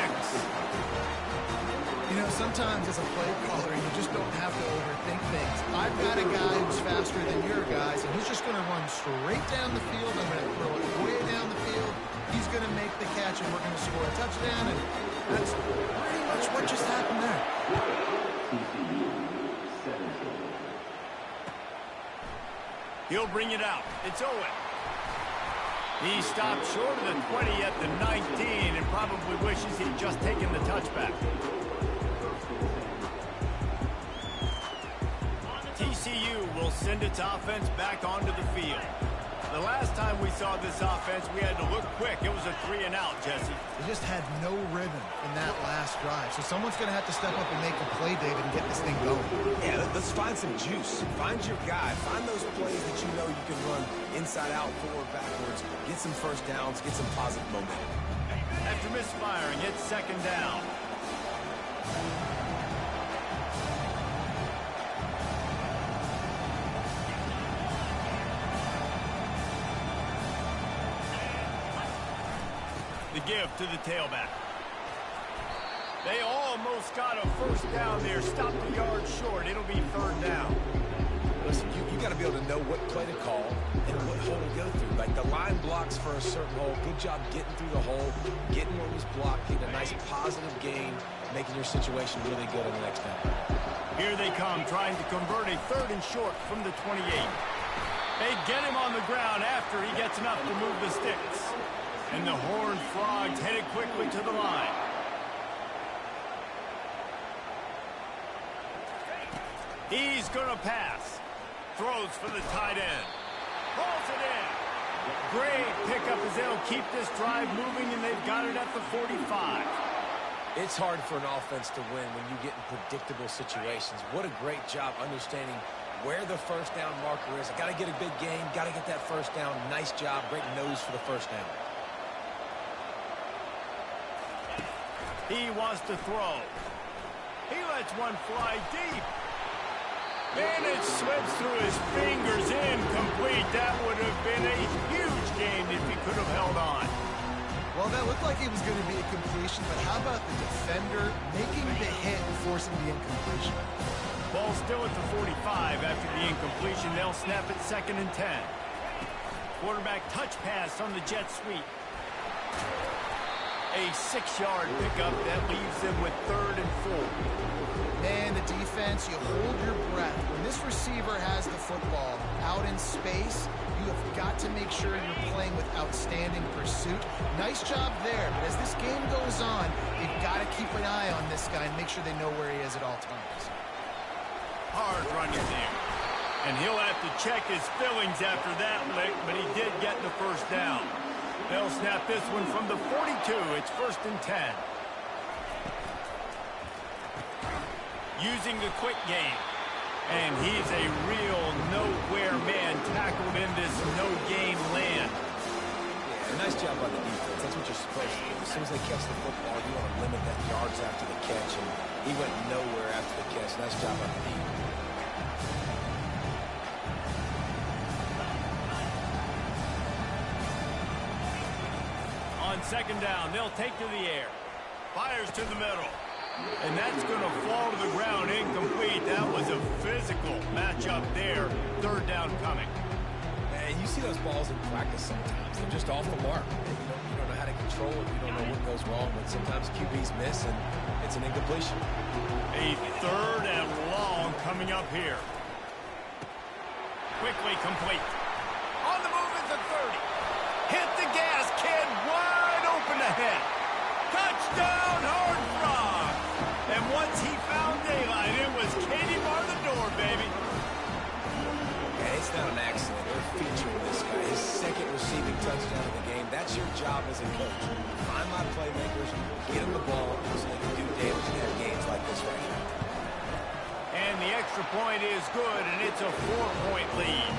You know, sometimes as a play caller, you just don't have to overthink things. I've got a guy who's faster than your guys, and he's just going to run straight down the field. I'm going to throw it way down the field. He's going to make the catch, and we're going to score a touchdown, and that's pretty much what just happened there. He'll bring it out. It's Owen. He stopped short of the 20 at the 19 and probably wishes he'd just taken the touchback. TCU will send its offense back onto the field. The last time we saw this offense, we had to look quick. It was a 3-and-out, Jesse. They just had no rhythm in that last drive. So someone's going to have to step up and make a play, David, and get this thing going. Yeah, let's find some juice. Find your guy. Find those plays that you know you can run inside out, forward, backwards. Get some first downs. Get some positive momentum. After misfiring, it's second down. The give to the tailback. They almost got a first down there. Stopped a yard short. It'll be third down. Listen, you got to be able to know what play to call and what hole to go through. Like the line blocks for a certain hole. Good job getting through the hole, getting what was blocked, getting a nice positive gain, making your situation really good on the next down. Here they come, trying to convert a third and short from the 28. They get him on the ground after he gets enough to move the sticks. And the Horned Frogs headed quickly to the line. He's going to pass. Throws for the tight end. Pulls it in. Great pickup as they'll keep this drive moving, and they've got it at the 45. It's hard for an offense to win when you get in predictable situations. What a great job understanding where the first down marker is. I got to get a big gain. Got to get that first down. Nice job. Great nose for the first down. He wants to throw. He lets one fly deep. And it slips through his fingers, incomplete. That would have been a huge gain if he could have held on. Well, that looked like it was going to be a completion, but how about the defender making the hit and forcing the incompletion? Ball still at the 45 after the incompletion. They'll snap it second and 10. Quarterback touch pass on the jet sweep. A 6-yard pickup that leaves them with 3rd and 4. Man, the defense, you hold your breath. When this receiver has the football out in space, you have got to make sure you're playing with outstanding pursuit. Nice job there, but as this game goes on, you've got to keep an eye on this guy and make sure they know where he is at all times. Hard running there. And he'll have to check his fillings after that lick, but he did get the first down. They'll snap this one from the 42. It's 1st and 10. Using the quick game. And he's a real nowhere man tackled in this no-gain land. Yeah, nice job by the defense. That's what you're supposed to do. As soon as they catch the football, you want to limit that yards after the catch. And he went nowhere after the catch. Nice job by the defense. On 2nd down, they'll take to the air. Fires to the middle. And that's going to fall to the ground incomplete. That was a physical matchup there. 3rd down coming. And you see those balls in practice sometimes. They're just off the mark. You don't know how to control it. You don't know what goes wrong. But sometimes QBs miss, and it's an incompletion. A 3rd and long coming up here. Quickly complete. On the move at the 30. Hit the gas, kid. Wide open ahead. Touchdown, Hard Frog. And once he found daylight, it was Katie bar the door, baby. And it's not an accident. They're featuring this guy. His 2nd receiving touchdown of the game. That's your job as a coach. Find my playmakers, get them the ball so they can do damage and have games like this right here. And the extra point is good, and it's a 4-point lead.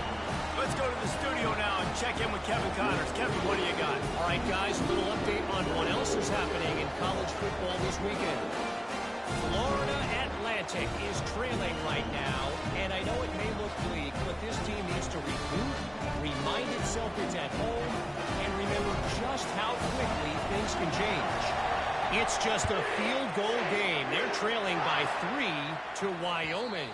Let's go to the studio now and check in with Kevin Connors. Kevin, what do you got? All right, guys, a little update on what else is happening in college football this weekend. Florida Atlantic is trailing right now, and I know it may look bleak, but this team needs to regroup, remind itself it's at home, and remember just how quickly things can change. It's just a field goal game. They're trailing by 3 to Wyoming.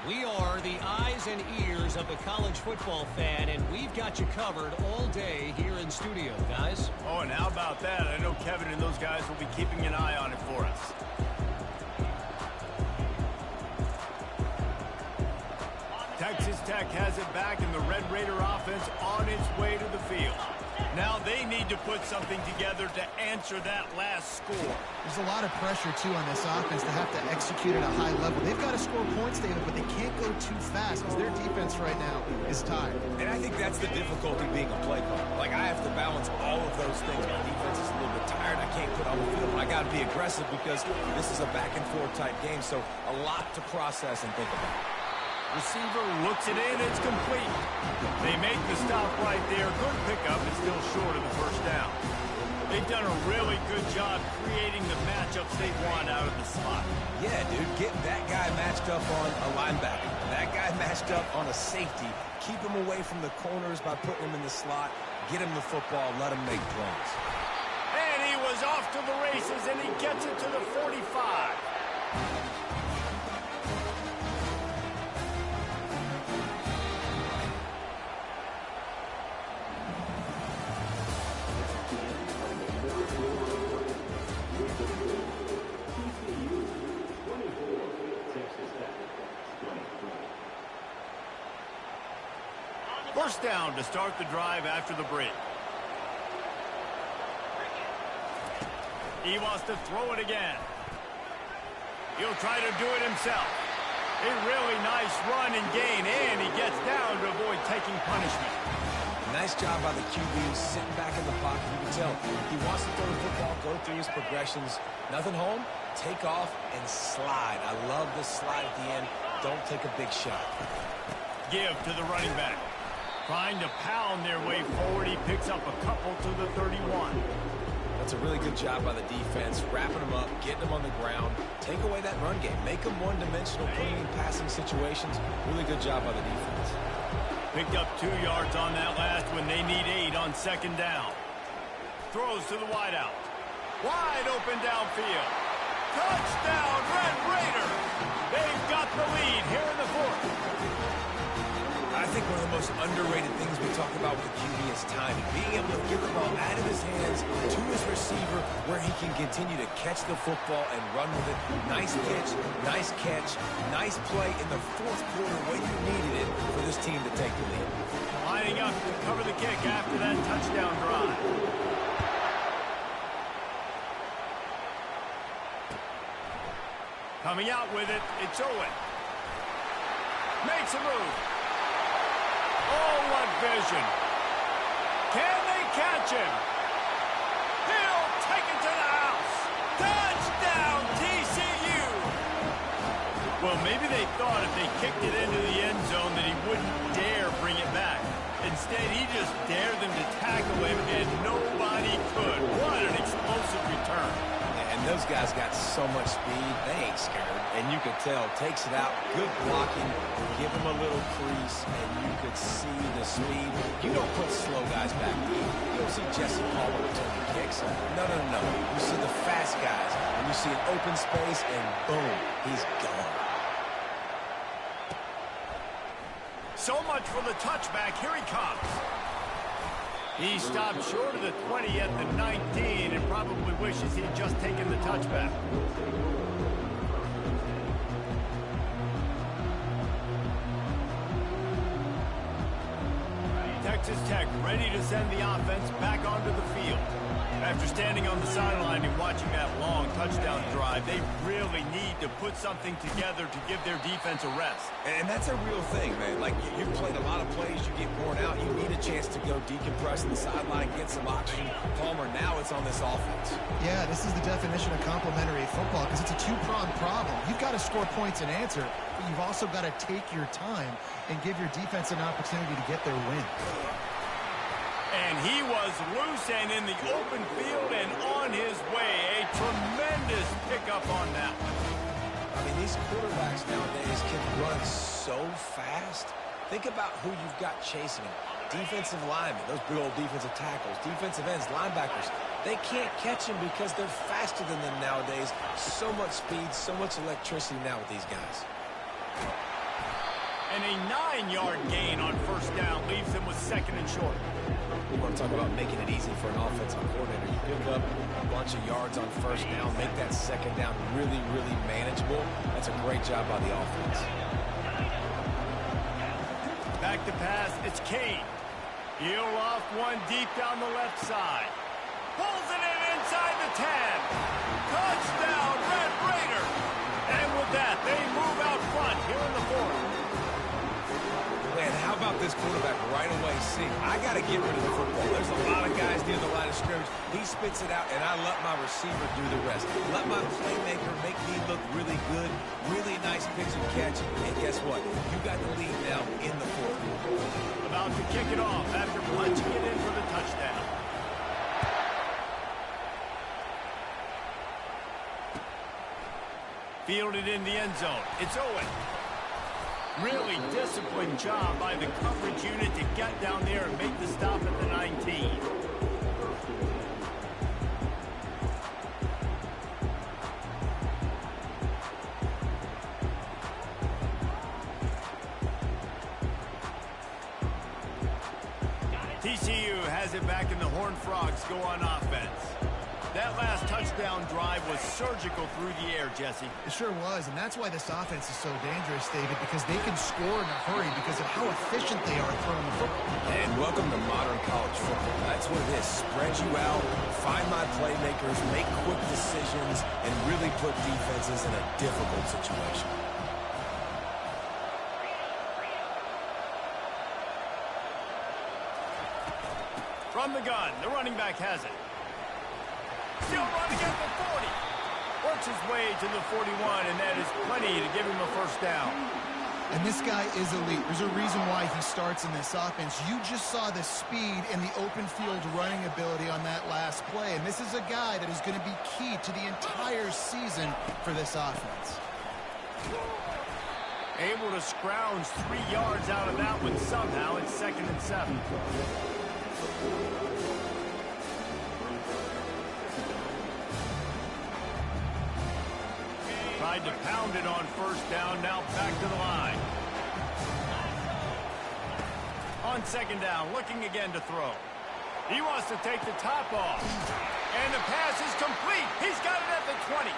We are the eyes and ears of the college football fan, and we've got you covered all day here in studio, guys. Oh, and how about that? I know Kevin and those guys will be keeping an eye on it for us. Texas Tech has it back, and the Red Raider offense on its way to the field. Now they need to put something together to answer that last score. There's a lot of pressure, too, on this offense to have to execute at a high level. They've got to score points, David, but they can't go too fast because their defense right now is tired. And I think that's the difficulty being a play caller. Like, I have to balance all of those things. My defense is a little bit tired. I can't put on the field. I got to be aggressive because this is a back-and-forth type game, so a lot to process and think about. Receiver looks it in. It's complete. They make the stop right there. Good pickup. It's still short of the first down. They've done a really good job creating the matchups they want out of the slot. Yeah, dude, get that guy matched up on a linebacker. That guy matched up on a safety. Keep him away from the corners by putting him in the slot. Get him the football. Let him make plays. And he was off to the races, and he gets it to the 45. First down to start the drive after the break. He wants to throw it again. He'll try to do it himself. A really nice run and gain, and he gets down to avoid taking punishment. Nice job by the QB sitting back in the pocket. You can tell he wants to throw the football, go through his progressions. Nothing home, take off, and slide. I love this slide at the end. Don't take a big shot. Give to the running back. Trying to pound their way forward. He picks up a couple to the 31. That's a really good job by the defense, wrapping them up, getting them on the ground. Take away that run game. Make them one-dimensional, putting in passing situations. Really good job by the defense. Picked up 2 yards on that last when they need 8 on second down. Throws to the wideout. Wide open downfield. Touchdown, Red Raiders! They've got the lead here in the fourth. I think one of the most underrated things we talk about with the QB is timing. Being able to get the ball out of his hands to his receiver where he can continue to catch the football and run with it. Nice pitch, nice catch, nice play in the fourth quarter when you needed it for this team to take the lead. Lining up to cover the kick after that touchdown drive. Coming out with it, it's Owen. Makes a move. Oh, what vision. Can they catch him? He'll take it to the house. Touchdown, TCU. Well, maybe they thought if they kicked it into the end zone that he wouldn't dare bring it back. Instead, he just dared them to tackle him, and nobody could. What an explosive return. And those guys got so much speed, they ain't scared. And you could tell, takes it out, good blocking, give him a little crease, and you could see the speed. You don't put slow guys back deep. You don't see Jesse Palmer returning kicks. No. You see the fast guys, and you see an open space, and boom, he's gone. So much for the touchback. Here he comes. He stopped short of the 20 at the 19 and probably wishes he'd just taken the touchback. Texas Tech ready to send the offense back onto the field. After standing on the sideline and watching that long touchdown drive, they really need to put something together to give their defense a rest. And that's a real thing, man. Like, you've played a lot of plays, you get worn out, you need a chance to go decompress on the sideline, get some oxygen. Palmer, now it's on this offense. Yeah, this is the definition of complementary football because it's a two-pronged problem. You've got to score points and answer, but you've also got to take your time and give your defense an opportunity to get their win. And he was loose and in the open field and on his way. A tremendous pickup on that one. I mean, these quarterbacks nowadays can run so fast. Think about who you've got chasing him. Defensive linemen, those big old defensive tackles, defensive ends, linebackers. They can't catch him because they're faster than them nowadays. So much speed, so much electricity now with these guys. And a 9-yard gain on first down leaves them with second and short. We want to talk about making it easy for an offensive coordinator. You pick up a bunch of yards on first down, make that second down really, really manageable. That's a great job by the offense. Back to pass, it's Kane. He'll off one deep down the left side. Pulls it in inside the 10. Touchdown, Red Raider. And with that, they move out front here in the fourth. Man, how about this quarterback right away? See, I got to get rid of the football. There's a lot of guys near the line of scrimmage. He spits it out, and I let my receiver do the rest. Let my playmaker make me look really good. Really nice pitch and catch. And guess what? You got the lead now in the fourth. About to kick it off after punching it in for the touchdown. Fielded in the end zone. It's Owen. Really disciplined job by the coverage unit to get down there and make the stop at the 19. TCU has it back, and the Horned Frogs go on offense. That last touchdown drive was surgical through the air, Jesse. It sure was, and that's why this offense is so dangerous, David, because they can score in a hurry because of how efficient they are throwing the football. And welcome to modern college football. That's what it is. Spread you out, find my playmakers, make quick decisions, and really put defenses in a difficult situation. From the gun, the running back has it. Still running at the 40. Works his way to the 41, and that is plenty to give him a first down. And this guy is elite. There's a reason why he starts in this offense. You just saw the speed and the open field running ability on that last play. And this is a guy that is going to be key to the entire season for this offense. Able to scrounge 3 yards out of that one somehow. It's 2nd and 7. Tried to pound it on first down, now back to the line. On second down, looking again to throw. He wants to take the top off. And the pass is complete. He's got it at the 20.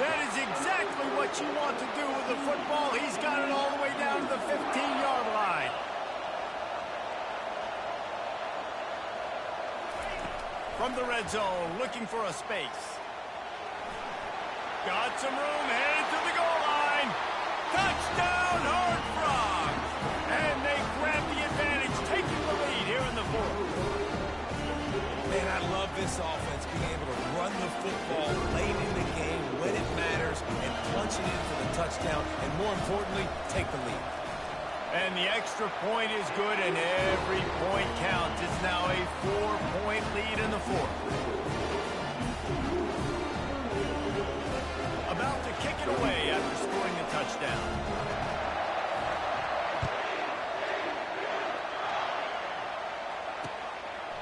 That is exactly what you want to do with the football. He's got it all the way down to the 15-yard line. From the red zone, looking for a space. Got some room, headed to the goal line. Touchdown, Horned Frogs! And they grab the advantage, taking the lead here in the fourth. Man, I love this offense, being able to run the football late in the game when it matters and punch it in for the touchdown, and more importantly, take the lead. And the extra point is good, and every point counts. It's now a 4-point lead in the fourth. About to kick it away after scoring a touchdown.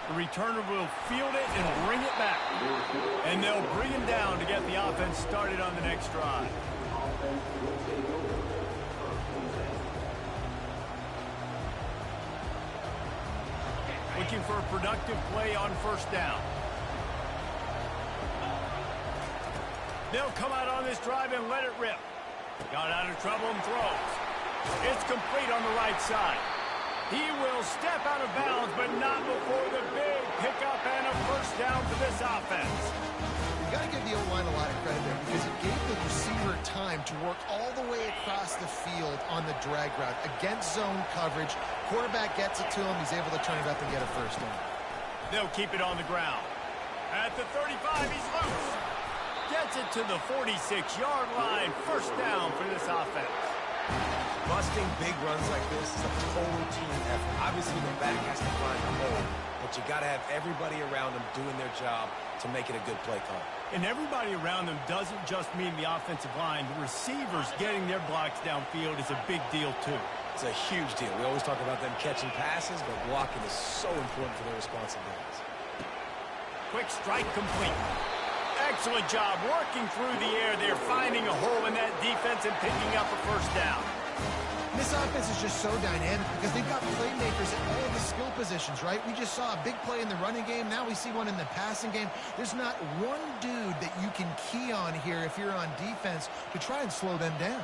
The returner will field it and bring it back. And they'll bring him down to get the offense started on the next drive. Looking for a productive play on first down. They'll come out on this drive and let it rip. Got out of trouble and throws. It's complete on the right side. He will step out of bounds, but not before the big pickup and a first down for this offense. You got to give the O-line a lot of credit there because it gave the receiver time to work all the way across the field on the drag route against zone coverage. Quarterback gets it to him. He's able to turn it up and get a first down. They'll keep it on the ground. At the 35, he's loose. Gets it to the 46-yard line. First down for this offense. Busting big runs like this is a total team effort. Obviously, the back has to find the hole, but you got to have everybody around them doing their job to make it a good play call. And everybody around them doesn't just mean the offensive line. The receivers getting their blocks downfield is a big deal, too. It's a huge deal. We always talk about them catching passes, but blocking is so important for their responsibilities. Quick strike complete. Excellent job working through the air there, finding a hole in that defense and picking up a first down. This offense is just so dynamic because they've got playmakers at all the skill positions, right? We just saw a big play in the running game. Now we see one in the passing game. There's not one dude that you can key on here if you're on defense to try and slow them down.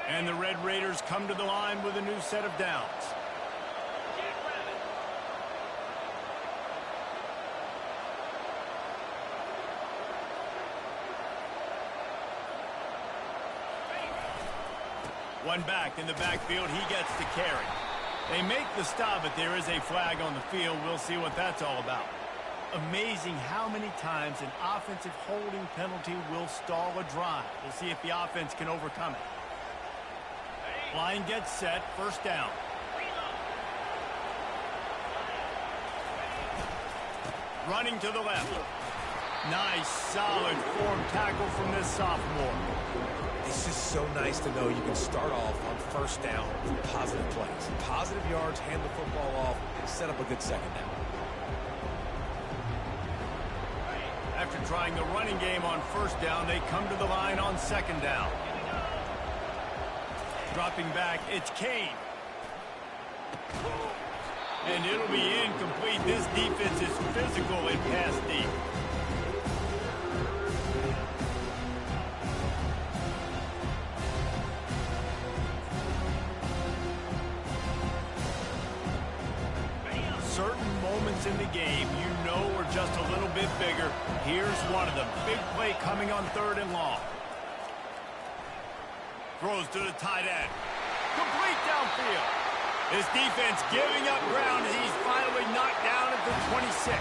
And the Red Raiders come to the line with a new set of downs. One back in the backfield, he gets to carry. They make the stop, but there is a flag on the field. We'll see what that's all about. Amazing how many times an offensive holding penalty will stall a drive. We'll see if the offense can overcome it. Line gets set, first down. Running to the left. Nice, solid form tackle from this sophomore. It's just so nice to know you can start off on first down with positive plays. Positive yards, hand the football off, set up a good second down. After trying the running game on first down, they come to the line on second down. Dropping back, it's Kane. And it'll be incomplete. This defense is physical and pass deep. Certain moments in the game you know are just a little bit bigger. Here's one of them. Big play coming on third and long. Throws to the tight end. Complete downfield. This defense giving up ground as he's finally knocked down at the 26.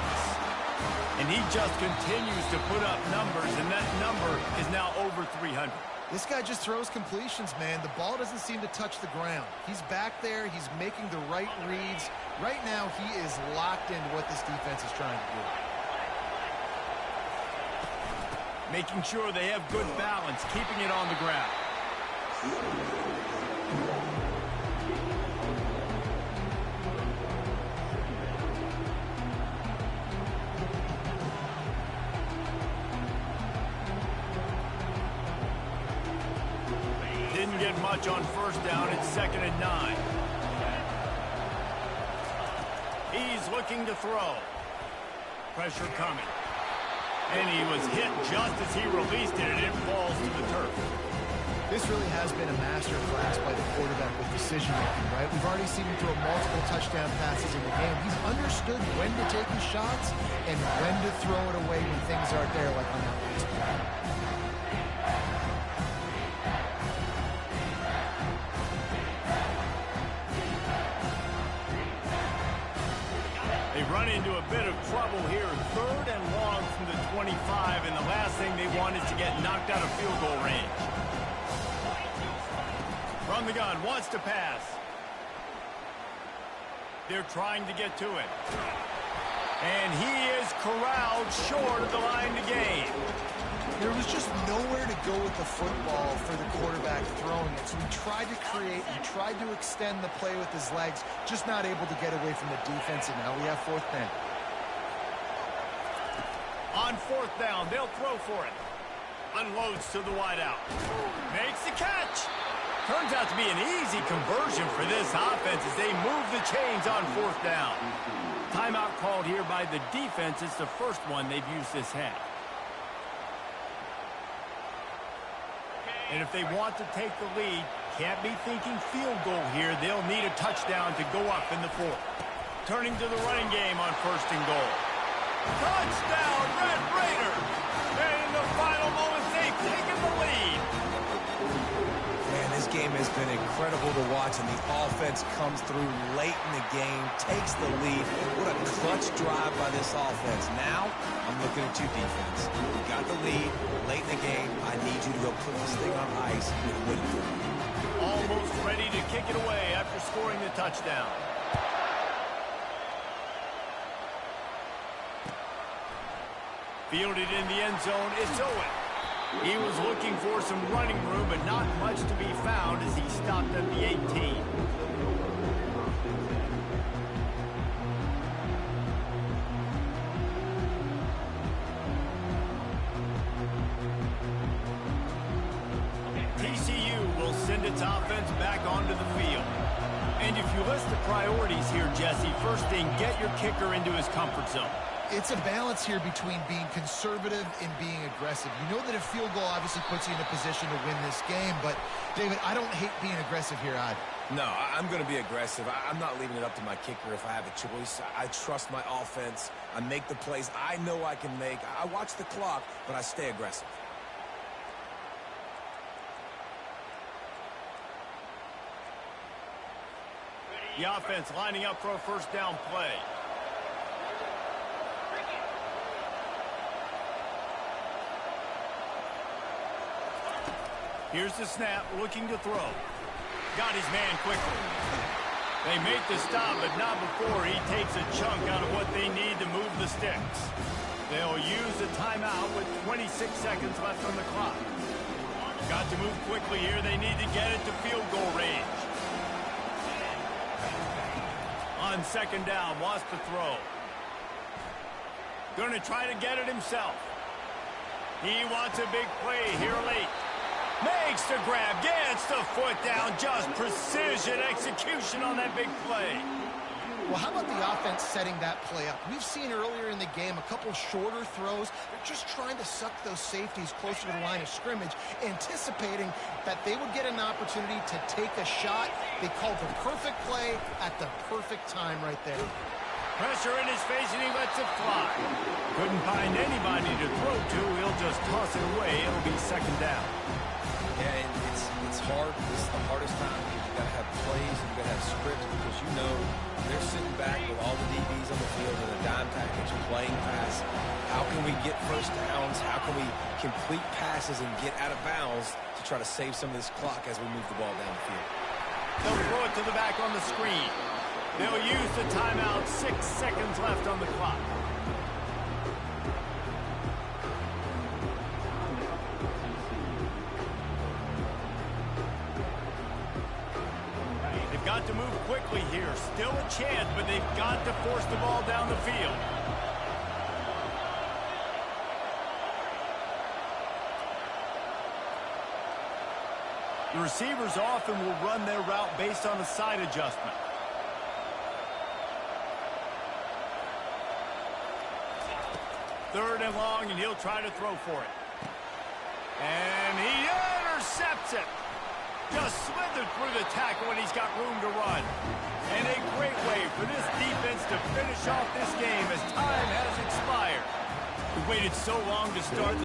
And he just continues to put up numbers, and that number is now over 300. This guy just throws completions, man. The ball doesn't seem to touch the ground. He's back there. He's making the right reads. Right now, he is locked into what this defense is trying to do. Making sure they have good balance, keeping it on the ground. Didn't get find much on first down. It's 2nd and 9. He's looking to throw. Pressure coming. And he was hit just as he released it, and it falls to the turf. This really has been a master class by the quarterback with decision-making, right? We've already seen him throw multiple touchdown passes in the game. He's understood when to take his shots and when to throw it away when things aren't there, like on that last play. They run into a bit of trouble here. 3rd and long from the 25, and the last thing they want is to get knocked out of field goal range. From the gun, wants to pass. They're trying to get to it. And he is corralled short of the line to gain. There was just nowhere to go with the football for the quarterback throwing it. So he tried to create, he tried to extend the play with his legs, just not able to get away from the defense, and now we have 4th down. On 4th down, they'll throw for it. Unloads to the wideout. Makes the catch. Turns out to be an easy conversion for this offense as they move the chains on 4th down. Timeout called here by the defense. It's the first one they've used this half. And if they want to take the lead, can't be thinking field goal here. They'll need a touchdown to go up in the 4th. Turning to the running game on 1st and goal. Touchdown, Red Raiders! And in the final moments, they've taken the lead. Man, this game has been incredible to watch, and the offense comes through late in the game, takes the lead. What a clutch drive by this offense. Now, I'm looking at you, defense. You got the lead late in the game. I need you to go put this thing on ice and win it for me. Almost ready to kick it away after scoring the touchdown. Fielded in the end zone, it's Owen. He was looking for some running room, but not much to be found as he stopped at the 18. TCU will send its offense back onto the field. And if you list the priorities here, Jesse, first thing, get your kicker into his comfort zone. It's a balance here between being conservative and being aggressive. You know that a field goal obviously puts you in a position to win this game, but, David, I don't hate being aggressive here either. No, I'm going to be aggressive. I'm not leaving it up to my kicker if I have a choice. I trust my offense. I make the plays I know I can make. I watch the clock, but I stay aggressive. The offense lining up for a first down play. Here's the snap, looking to throw. Got his man quickly. They make the stop, but not before he takes a chunk out of what they need to move the sticks. They'll use a timeout with 26 seconds left on the clock. Got to move quickly here. They need to get it to field goal range. On 2nd down, wants to throw. Going to try to get it himself. He wants a big play here late. Makes the grab, gets the foot down, just precision execution on that big play. Well, how about the offense setting that play up? We've seen earlier in the game a couple shorter throws. They're just trying to suck those safeties closer to the line of scrimmage, anticipating that they would get an opportunity to take a shot. They called the perfect play at the perfect time right there. Pressure in his face, and he lets it fly. Couldn't find anybody to throw to. He'll just toss it away. It'll be 2nd down. Yeah, and it's hard. This is the hardest time. You've got to have plays and you've got to have scripts because you know they're sitting back with all the DBs on the field in a dime package playing pass. How can we get first downs? How can we complete passes and get out of bounds to try to save some of this clock as we move the ball down the field? They'll throw it to the back on the screen. They'll use the timeout. 6 seconds left on the clock. They've got to move quickly here. Still a chance, but they've got to force the ball down the field. The receivers often will run their route based on a side adjustment. Third and long, and he'll try to throw for it. And he intercepts it. Just slithered through the tackle, and he's got room to run. And a great way for this defense to finish off this game as time has expired. We waited so long to start